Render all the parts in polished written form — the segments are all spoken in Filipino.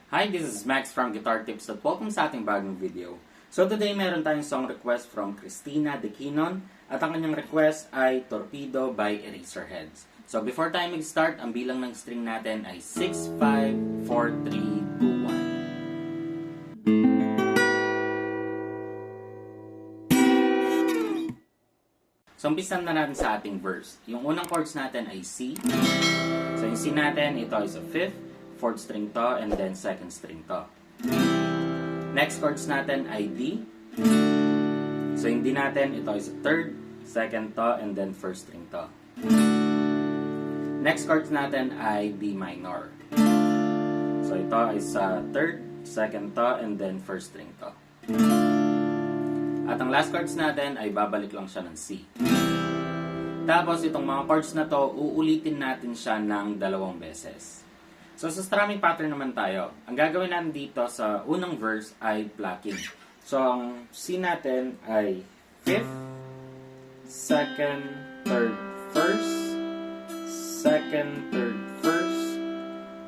Hi, this is Max from Guitar Tips at welcome sa ating bagong video. So today meron tayong song request from Christina Dekinon at ang kanyang request ay Torpedo by Eraserheads. So before tayo mag-start, ang bilang ng string natin ay 6, 5, 4, 3, 2, 1. So umpisan na natin sa ating verse. Yung unang chords natin ay C. So yung C natin, ito ay sa 5th, 4th string to, and then 2nd string to. Next chords natin ay D. So yung D natin, ito ay sa 3rd, 2nd to, and then 1st string to. Next chords natin ay D minor. So ito ay sa 3rd, 2nd to, and then 1st string to. At ang last chords natin ay babalik lang siya ng C. Tapos itong mga chords na to, uulitin natin siya ng 2 beses. So sa strumming pattern naman tayo. Ang gagawin natin dito sa unang verse ay plucking. So ang C natin ay 5th, 2nd, 3rd, 1st, 2nd, 3rd, 1st,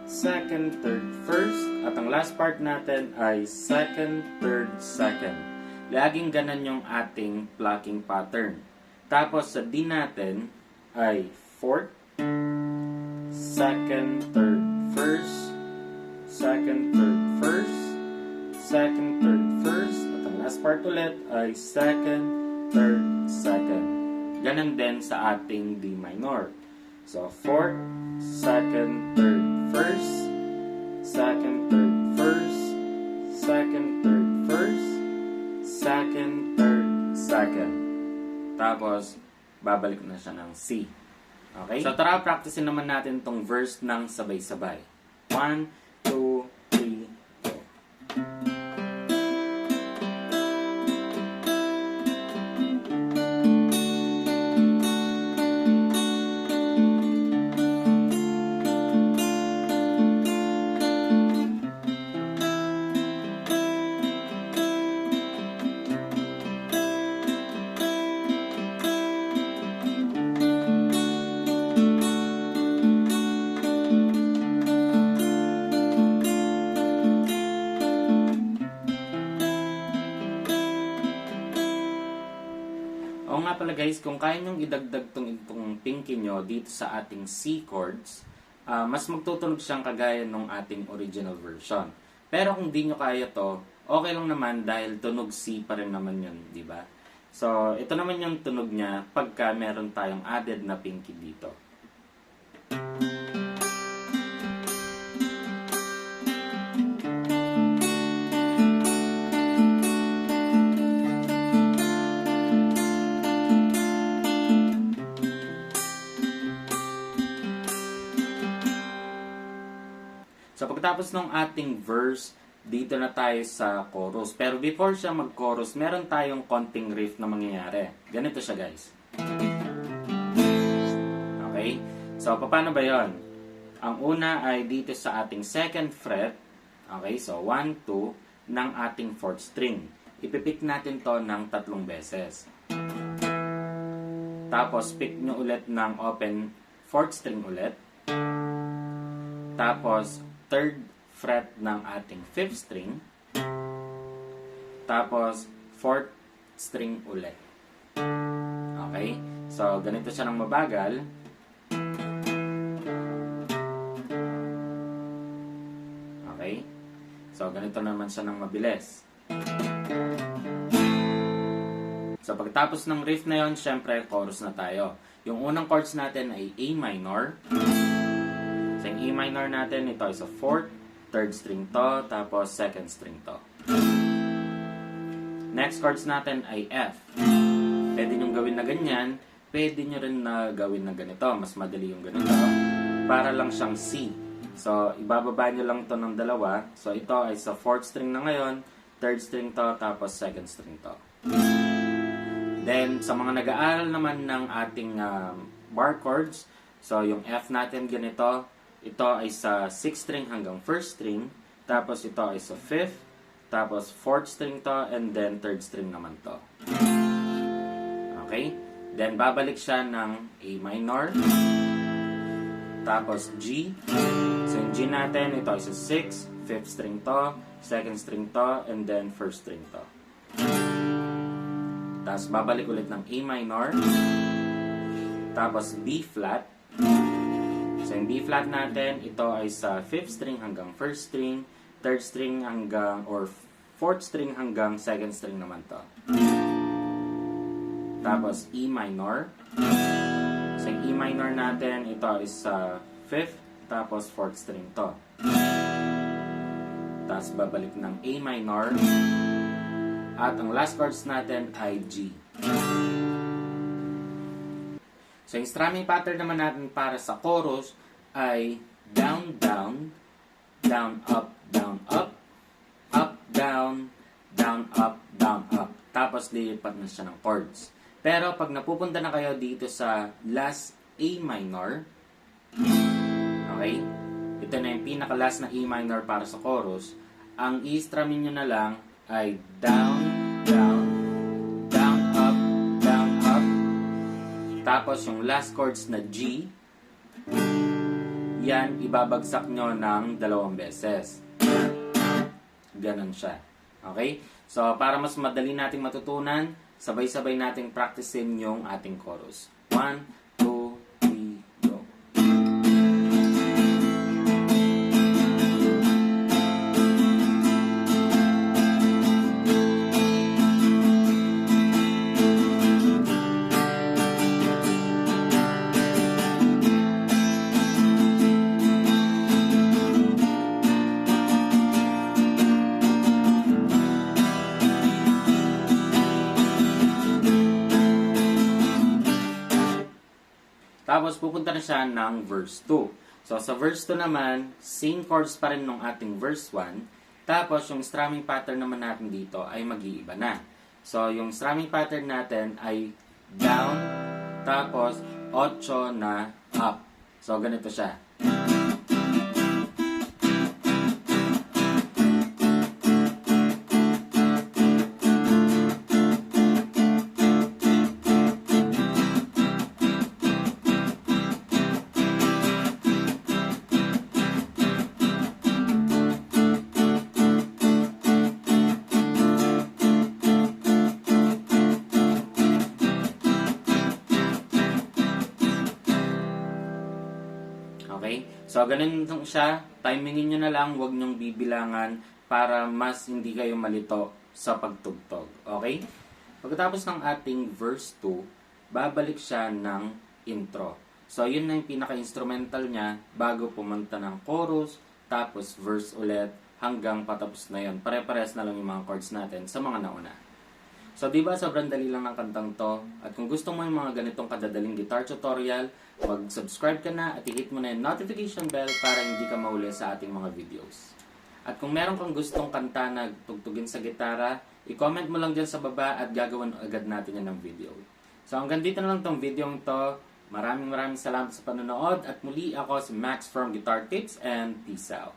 2nd, 3rd, 1st, at ang last part natin ay 2nd, 3rd, 2nd. Laging ganan yung ating plucking pattern. Tapos sa D natin ay 4th, 2nd, 3rd, 1st, 2nd, 3rd, 1st, 2nd, 3rd, 1st, at ang last part ulit ay 2nd, 3rd, 2nd. Ganon din sa ating D minor. So 4th, 2nd, 3rd, 1st, 2nd, 3rd, 1st, 2nd, 3rd, 1st, 2nd, 3rd, 2nd. Tapos, babalik na siya ng C. Okay? So, tara, practicein naman natin tong verse ng sabay-sabay. 1, 2, 3, go. Oo nga pala guys, kung kaya nyong idagdag itong pinky nyo dito sa ating C chords, mas magtutunog siyang kagaya ng ating original version. Pero kung di nyo kaya to, okay lang naman dahil tunog C pa rin naman yun, di ba? So, ito naman yung tunog niya pagka meron tayong added na pinky dito. So, pagkatapos ng ating verse, dito na tayo sa chorus. Pero before siya mag-chorus, meron tayong konting riff na mangyayari. Ganito siya, guys. Okay? So, paano ba yon? Ang una ay dito sa ating 2nd fret. Okay? So, 1, 2 ng ating 4th string. Ipipick natin to ng 3 beses. Tapos, pick nyo ulit ng open 4th string ulit. Tapos, 3rd fret ng ating 5th string. Tapos, 4th string ulit. Okay? So, ganito siya ng mabagal. Okay? So, ganito naman siya ng mabilis. So, pagtapos ng riff na yon, syempre, chorus na tayo. Yung unang chords natin ay A minor. So, yung A minor natin, ito ay sa 4th, 3rd string to, tapos 2nd string to. Next chords natin ay F. Pwede nyo gawin na ganyan, pwede nyo rin na gawin na ganito. Mas madali yung ganito. Para lang siyang C. So, ibababa nyo lang to ng 2. So, ito ay sa 4th string na ngayon, 3rd string to, tapos 2nd string to. Then, sa mga nag-aaral naman ng ating bar chords, so yung F natin ganito, ito ay sa 6th string hanggang 1st string, tapos ito ay sa 5th, tapos 4th string to, and then 3rd string naman to. Okay? Then babalik siya ng A minor, tapos G. So yung G natin, ito ay sa 6, 5th string to, 2nd string to, and then 1st string to. Tapos babalik ulit ng A minor, tapos B flat. So yung B flat natin, ito ay sa 5th string hanggang 1st string, 3rd string hanggang, or 4th string hanggang 2nd string naman to. Tapos E minor. So yung E minor natin, ito ay sa 5th, tapos 4th string to. Tapos babalik ng A minor. At ang last chords natin ay G. So yung strumming pattern naman natin para sa chorus ay down, down, down, up, down, up, up, down, down, up, down, up. Tapos lilipat na siya ng chords. Pero pag napupunta na kayo dito sa last A minor, okay? Ito na yung pinaka-last na A minor para sa chorus. Ang i-strumming nyo na lang ay down, down, down, up, down, up. Tapos yung last chords na G, yan ibabagsak nyo ng 2 beses. Ganon siya. Okay? So, para mas madali nating matutunan, sabay-sabay nating practicein yung ating chorus. 1, 2, 3, go. Tapos pupunta na siya ng verse 2. So sa verse 2 naman, same chords pa rin nung ating verse 1. Tapos yung strumming pattern naman natin dito ay mag-iiba na. So yung strumming pattern natin ay down, tapos 8 na up. So ganito siya. Okay? So, ganun siya. Timingin nyo na lang, huwag nyong bibilangan para mas hindi kayo malito sa pagtugtog. Okay? Pagkatapos ng ating verse 2, babalik siya ng intro. So, yun na yung pinaka-instrumental niya bago pumunta ng chorus, tapos verse ulit, hanggang patapos na yun. Pare-pares na lang yung mga chords natin sa mga nauna. So, diba, sobrang dali lang ng kantang to. At kung gusto mo yung mga ganitong kadadaling guitar tutorial, mag-subscribe ka na at i-hit mo na yung notification bell para hindi ka mahuli sa ating mga videos. At kung meron kang gustong kanta na tugtugin sa gitara, i-comment mo lang dyan sa baba at gagawin agad natin yan ng video. So, hanggang dito na lang tong video to. Maraming salamat sa panonood at muli ako si Max from Guitar Tips and peace out.